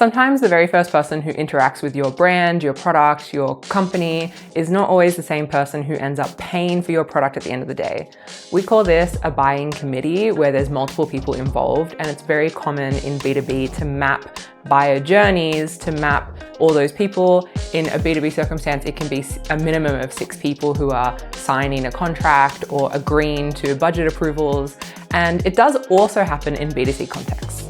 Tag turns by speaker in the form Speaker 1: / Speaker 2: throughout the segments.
Speaker 1: Sometimes the very first person who interacts with your brand, your product, your company is not always the same person who ends up paying for your product at the end of the day. We call this a buying committee, where there's multiple people involved, and it's very common in B2B to map buyer journeys, to map all those people. In a B2B circumstance, it can be a minimum of 6 people who are signing a contract or agreeing to budget approvals, and it does also happen in B2C contexts.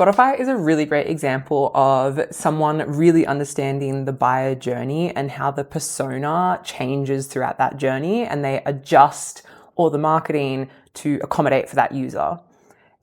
Speaker 1: Spotify is a really great example of someone really understanding the buyer journey and how the persona changes throughout that journey, and they adjust all the marketing to accommodate for that user.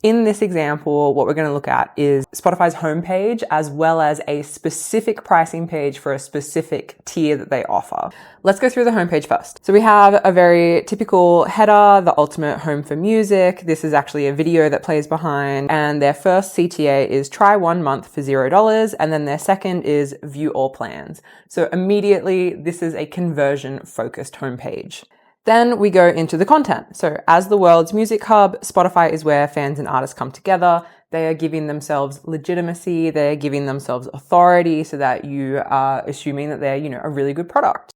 Speaker 1: In this example, what we're going to look at is Spotify's homepage, as well as a specific pricing page for a specific tier that they offer. Let's go through the homepage first. So we have a very typical header, the ultimate home for music. This is actually a video that plays behind, and their first CTA is try 1 month for $0, and then their second is view all plans. So immediately, this is a conversion-focused homepage. Then we go into the content. So as the world's music hub, Spotify is where fans and artists come together. They are giving themselves legitimacy. They're giving themselves authority so that you are assuming that they're, a really good product.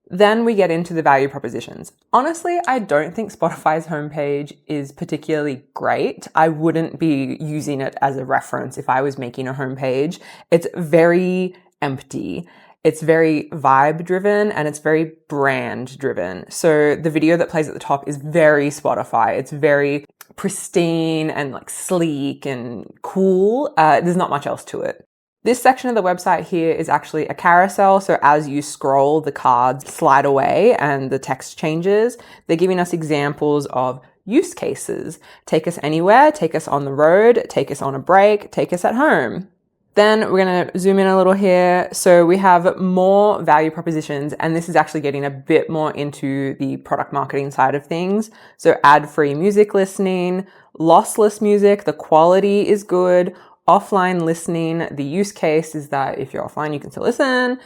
Speaker 1: Then we get into the value propositions. Honestly, I don't think Spotify's homepage is particularly great. I wouldn't be using it as a reference if I was making a homepage. It's very empty. It's very vibe driven and it's very brand driven. So the video that plays at the top is very Spotify. It's very pristine and sleek and cool. There's not much else to it. This section of the website here is actually a carousel. So as you scroll, the cards slide away and the text changes. They're giving us examples of use cases. Take us anywhere, take us on the road, take us on a break, take us at home. Then we're going to zoom in a little here. So we have more value propositions, and this is actually getting a bit more into the product marketing side of things. So ad-free music listening, lossless music, the quality is good, offline listening, the use case is that if you're offline, you can still listen,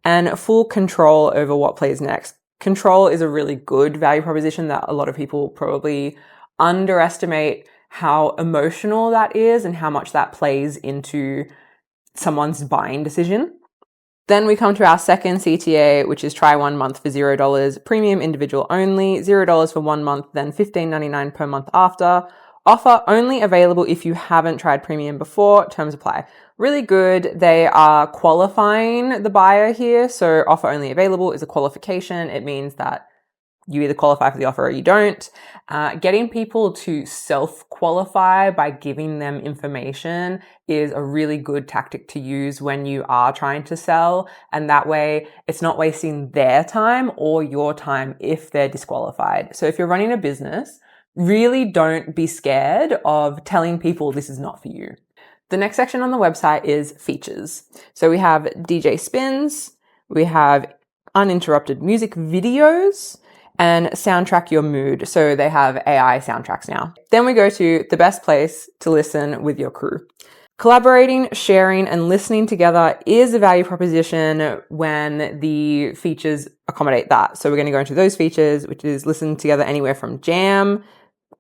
Speaker 1: and full control over what plays next. Control is a really good value proposition that a lot of people probably underestimate how emotional that is and how much that plays into someone's buying decision. Then we come to our second CTA, which is try 1 month for $0, premium individual only, $0 for 1 month, then $15.99 per month after. Offer only available if you haven't tried premium before, terms apply. Really good. They are qualifying the buyer here. So offer only available is a qualification. It means that you either qualify for the offer or you don't. Getting people to self-qualify by giving them information is a really good tactic to use when you are trying to sell. And that way, it's not wasting their time or your time if they're disqualified. So if you're running a business, really don't be scared of telling people this is not for you. The next section on the website is features. So we have DJ spins, we have uninterrupted music videos, and soundtrack your mood. So they have AI soundtracks now. Then we go to the best place to listen with your crew. Collaborating, sharing, and listening together is a value proposition when the features accommodate that. So we're going to go into those features, which is listen together anywhere from jam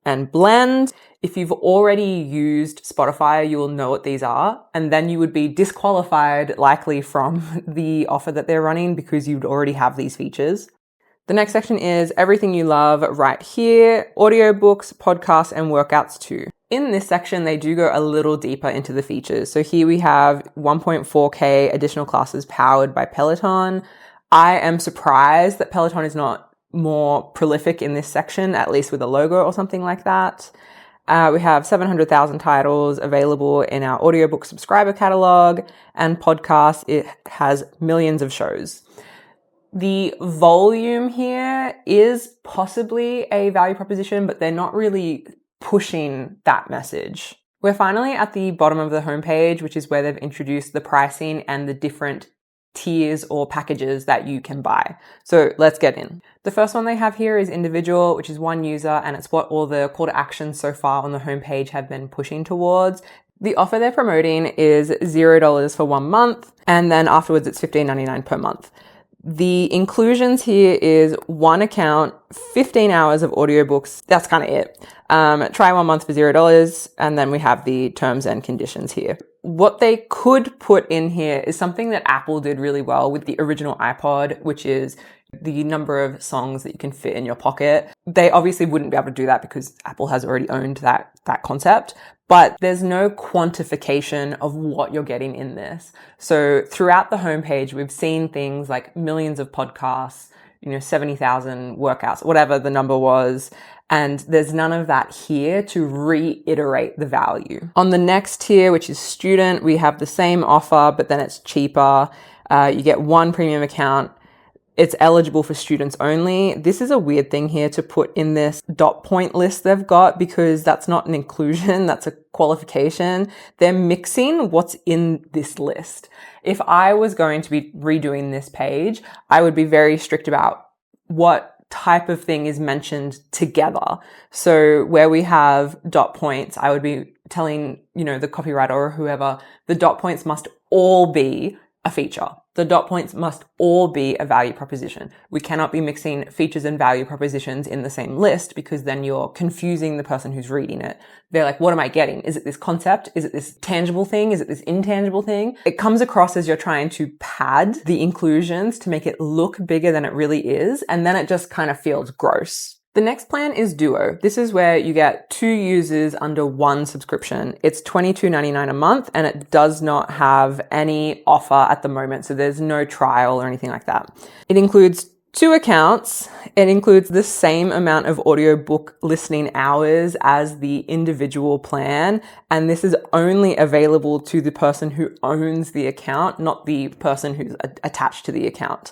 Speaker 1: and blend. If you've already used Spotify, you will know what these are, and then you would be disqualified likely from the offer that they're running because you'd already have these features. The next section is everything you love right here, audiobooks, podcasts, and workouts too. In this section, they do go a little deeper into the features. So here we have 1.4K additional classes powered by Peloton. I am surprised that Peloton is not more prolific in this section, at least with a logo or something like that. We have 700,000 titles available in our audiobook subscriber catalog, and podcasts, it has millions of shows. The volume here is possibly a value proposition, but they're not really pushing that message. We're finally at the bottom of the homepage, which is where they've introduced the pricing and the different tiers or packages that you can buy. So let's get in. The first one they have here is individual, which is 1 user, and it's what all the call to actions so far on the homepage have been pushing towards. The offer they're promoting is $0 for 1 month, and then afterwards it's $15.99 per month. The inclusions here is 1 account, 15 hours of audiobooks. That's kind of it. Try 1 month for $0. And then we have the terms and conditions here. What they could put in here is something that Apple did really well with the original iPod, which is the number of songs that you can fit in your pocket. They obviously wouldn't be able to do that because Apple has already owned that concept, but there's no quantification of what you're getting in this. So throughout the homepage, we've seen things like millions of podcasts, 70,000 workouts, whatever the number was. And there's none of that here to reiterate the value. On the next tier, which is student, we have the same offer, but then it's cheaper. You get 1 premium account. It's eligible for students only. This is a weird thing here to put in this dot point list they've got because that's not an inclusion, that's a qualification. They're mixing what's in this list. If I was going to be redoing this page, I would be very strict about what type of thing is mentioned together. So where we have dot points, I would be telling, the copywriter or whoever, the dot points must all be a feature. The dot points must all be a value proposition. We cannot be mixing features and value propositions in the same list because then you're confusing the person who's reading it. They're like, what am I getting? Is it this concept? Is it this tangible thing? Is it this intangible thing? It comes across as you're trying to pad the inclusions to make it look bigger than it really is. And then it just kind of feels gross. The next plan is Duo. This is where you get 2 users under 1 subscription. It's $22.99 a month and it does not have any offer at the moment. So there's no trial or anything like that. It includes 2 accounts. It includes the same amount of audiobook listening hours as the individual plan. And this is only available to the person who owns the account, not the person who's attached to the account.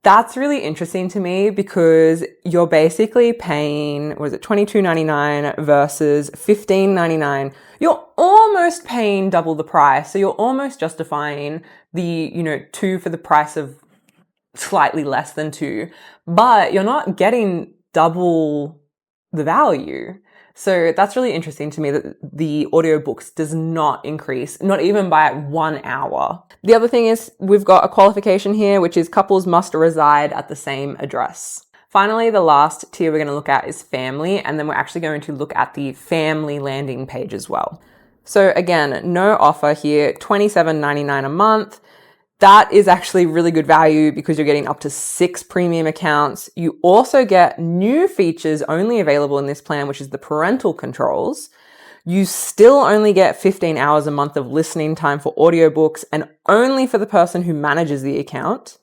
Speaker 1: That's really interesting to me because you're basically paying, $22.99 versus $15.99. You're almost paying double the price. So you're almost justifying the, 2 for the price of slightly less than 2, but you're not getting double the value. So that's really interesting to me that the audiobooks does not increase, not even by 1 hour. The other thing is we've got a qualification here, which is couples must reside at the same address. Finally, the last tier we're going to look at is family, and then we're actually going to look at the family landing page as well. So again, no offer here, $27.99 a month. That is actually really good value because you're getting up to 6 premium accounts. You also get new features only available in this plan, which is the parental controls. You still only get 15 hours a month of listening time for audiobooks and only for the person who manages the account.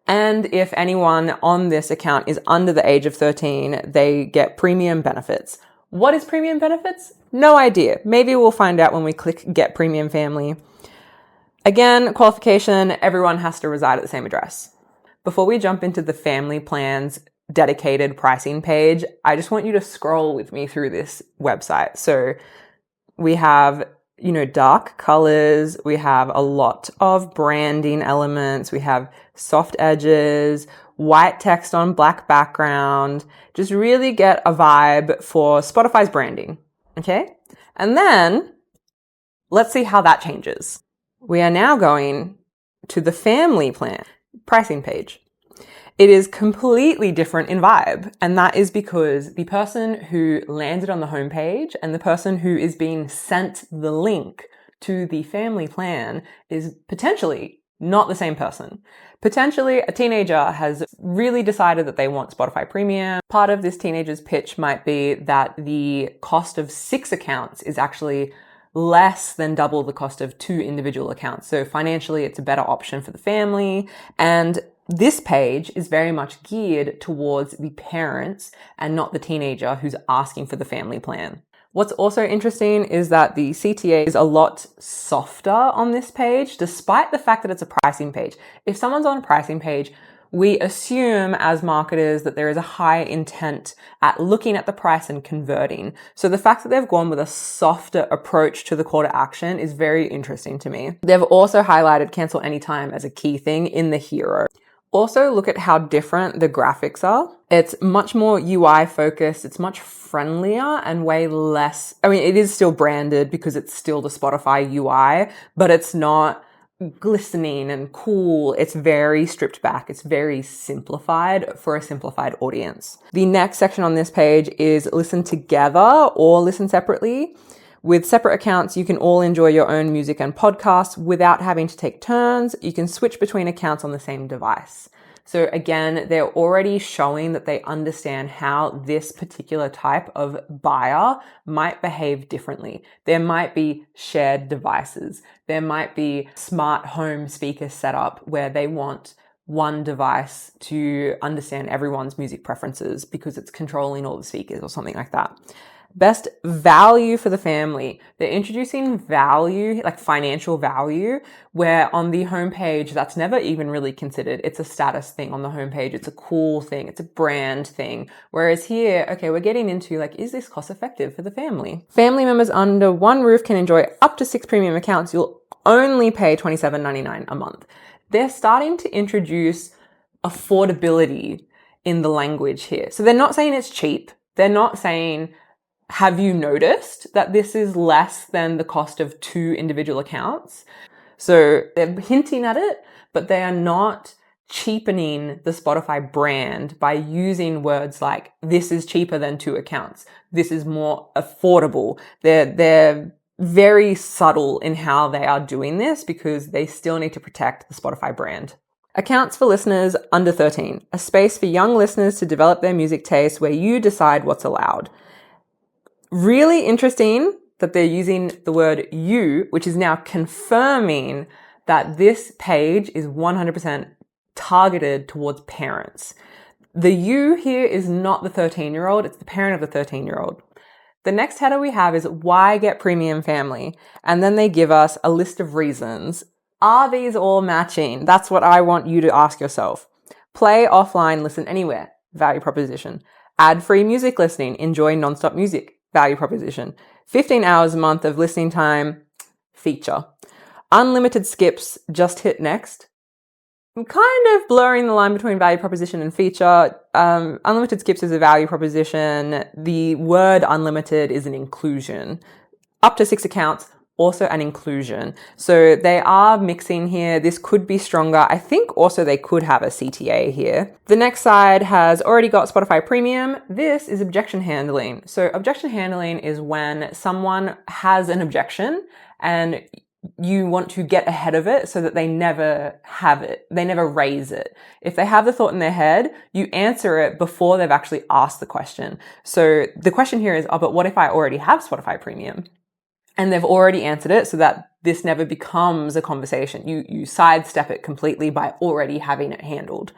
Speaker 1: And if anyone on this account is under the age of 13, they get premium benefits. What is premium benefits? No idea. Maybe we'll find out when we click Get Premium Family. Again, qualification, everyone has to reside at the same address. Before we jump into the family plans dedicated pricing page, I just want you to scroll with me through this website. So we have, dark colors. We have a lot of branding elements. We have soft edges, white text on black background. Just really get a vibe for Spotify's branding. Okay. And then let's see how that changes. We are now going to the family plan pricing page. It is completely different in vibe, and that is because the person who landed on the homepage and the person who is being sent the link to the family plan is potentially not the same person. Potentially, a teenager has really decided that they want Spotify Premium. Part of this teenager's pitch might be that the cost of 6 accounts is actually less than double the cost of 2 individual accounts. So financially, it's a better option for the family. And this page is very much geared towards the parents and not the teenager who's asking for the family plan. What's also interesting is that the CTA is a lot softer on this page, despite the fact that it's a pricing page. If someone's on a pricing page, we assume as marketers that there is a high intent at looking at the price and converting. So the fact that they've gone with a softer approach to the call to action is very interesting to me. They've also highlighted cancel anytime as a key thing in the hero. Also, look at how different the graphics are. It's much more UI focused. It's much friendlier and way less. I mean, it is still branded because it's still the Spotify UI, but it's not glistening and cool. It's very stripped back. It's very simplified for a simplified audience. The next section on this page is listen together or listen separately. With separate accounts, you can all enjoy your own music and podcasts without having to take turns. You can switch between accounts on the same device. So again, they're already showing that they understand how this particular type of buyer might behave differently. There might be shared devices. There might be smart home speaker setup where they want one device to understand everyone's music preferences because it's controlling all the speakers or something like that. Best value for the family. They're introducing value, like financial value, where on the homepage, that's never even really considered. It's a status thing on the homepage. It's a cool thing. It's a brand thing. Whereas here, okay, we're getting into like, is this cost effective for the family? Family members under one roof can enjoy up to 6 premium accounts. You'll only pay $27.99 a month. They're starting to introduce affordability in the language here. So they're not saying it's cheap. They're not saying, have you noticed that this is less than the cost of 2 individual accounts? So they're hinting at it, but they are not cheapening the Spotify brand by using words like, this is cheaper than 2 accounts. This is more affordable. They're very subtle in how they are doing this because they still need to protect the Spotify brand. Accounts for listeners under 13, a space for young listeners to develop their music taste where you decide what's allowed. Really interesting that they're using the word you, which is now confirming that this page is 100% targeted towards parents. The you here is not the 13-year-old, it's the parent of the 13-year-old. The next header we have is why get premium family? And then they give us a list of reasons. Are these all matching? That's what I want you to ask yourself. Play offline, listen anywhere. Value proposition. Ad-free music listening. Enjoy nonstop music. Value proposition. 15 hours a month of listening time. Feature. Unlimited skips. Just hit next. I'm kind of blurring the line between value proposition and feature. Unlimited skips is a value proposition. The word unlimited is an inclusion. Up to 6 accounts, also an inclusion. So they are mixing here. This could be stronger. I think also they could have a CTA here. The next side has already got Spotify Premium. This is objection handling. So objection handling is when someone has an objection and you want to get ahead of it so that they never have it. They never raise it. If they have the thought in their head, you answer it before they've actually asked the question. So the question here is, oh, but what if I already have Spotify Premium? And they've already answered it so that this never becomes a conversation. You sidestep it completely by already having it handled.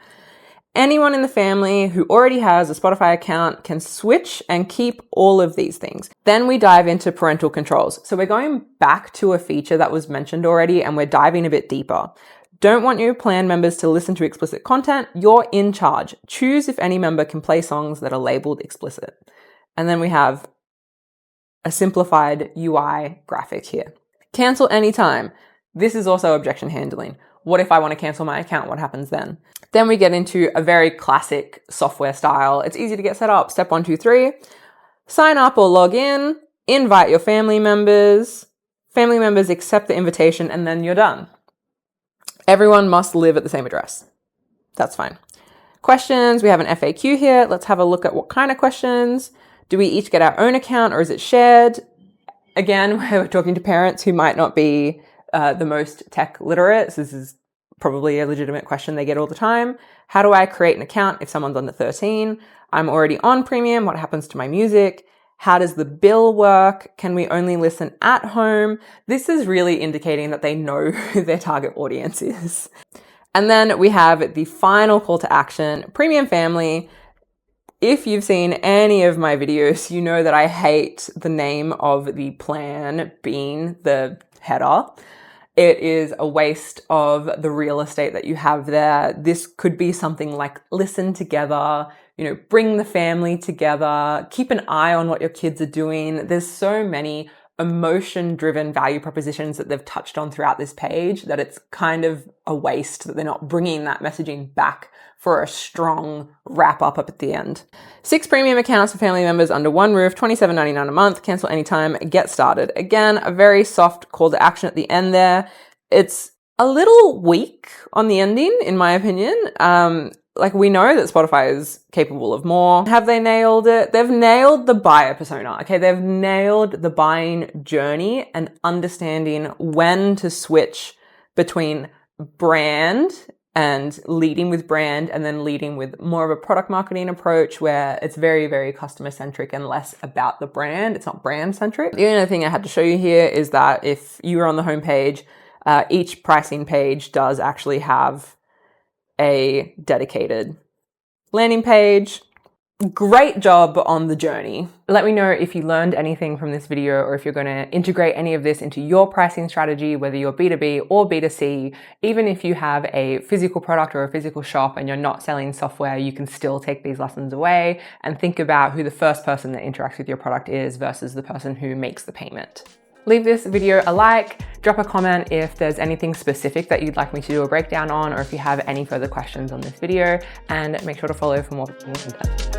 Speaker 1: Anyone in the family who already has a Spotify account can switch and keep all of these things. Then we dive into parental controls. So we're going back to a feature that was mentioned already and we're diving a bit deeper. Don't want your plan members to listen to explicit content. You're in charge. Choose if any member can play songs that are labeled explicit. And then we have a simplified UI graphic here. Cancel anytime. This is also objection handling. What if I want to cancel my account? What happens then? Then we get into a very classic software style. It's easy to get set up. Step 1, 2, 3. Sign up or log in. Invite your family members. Family members accept the invitation and then you're done. Everyone must live at the same address. That's fine. Questions. We have an FAQ here. Let's have a look at what kind of questions. Do we each get our own account or is it shared? Again, we're talking to parents who might not be the most tech literate. So this is probably a legitimate question they get all the time. How do I create an account if someone's under 13? I'm already on premium. What happens to my music? How does the bill work? Can we only listen at home? This is really indicating that they know who their target audience is. And then we have the final call to action, premium family. If you've seen any of my videos, you know that I hate the name of the plan being the header. It is a waste of the real estate that you have there. This could be something like listen together, bring the family together, keep an eye on what your kids are doing. There's so many emotion-driven value propositions that they've touched on throughout this page that it's kind of a waste that they're not bringing that messaging back for a strong wrap up at the end. 6 premium accounts for family members under one roof, $27.99 a month, cancel anytime, get started. Again, a very soft call to action at the end there. It's a little weak on the ending, in my opinion. Like, we know that Spotify is capable of more. Have they nailed it? They've nailed the buyer persona. Okay, they've nailed the buying journey and understanding when to switch between brand and leading with brand and then leading with more of a product marketing approach where it's very, very customer centric and less about the brand. It's not brand centric. The only other thing I had to show you here is that if you were on the homepage, each pricing page does actually have a dedicated landing page. Great job on the journey. Let me know if you learned anything from this video or if you're going to integrate any of this into your pricing strategy, whether you're B2B or B2C. Even if you have a physical product or a physical shop and you're not selling software, you can still take these lessons away and think about who the first person that interacts with your product is versus the person who makes the payment. Leave this video a like, drop a comment if there's anything specific that you'd like me to do a breakdown on, or if you have any further questions on this video, and make sure to follow for more content.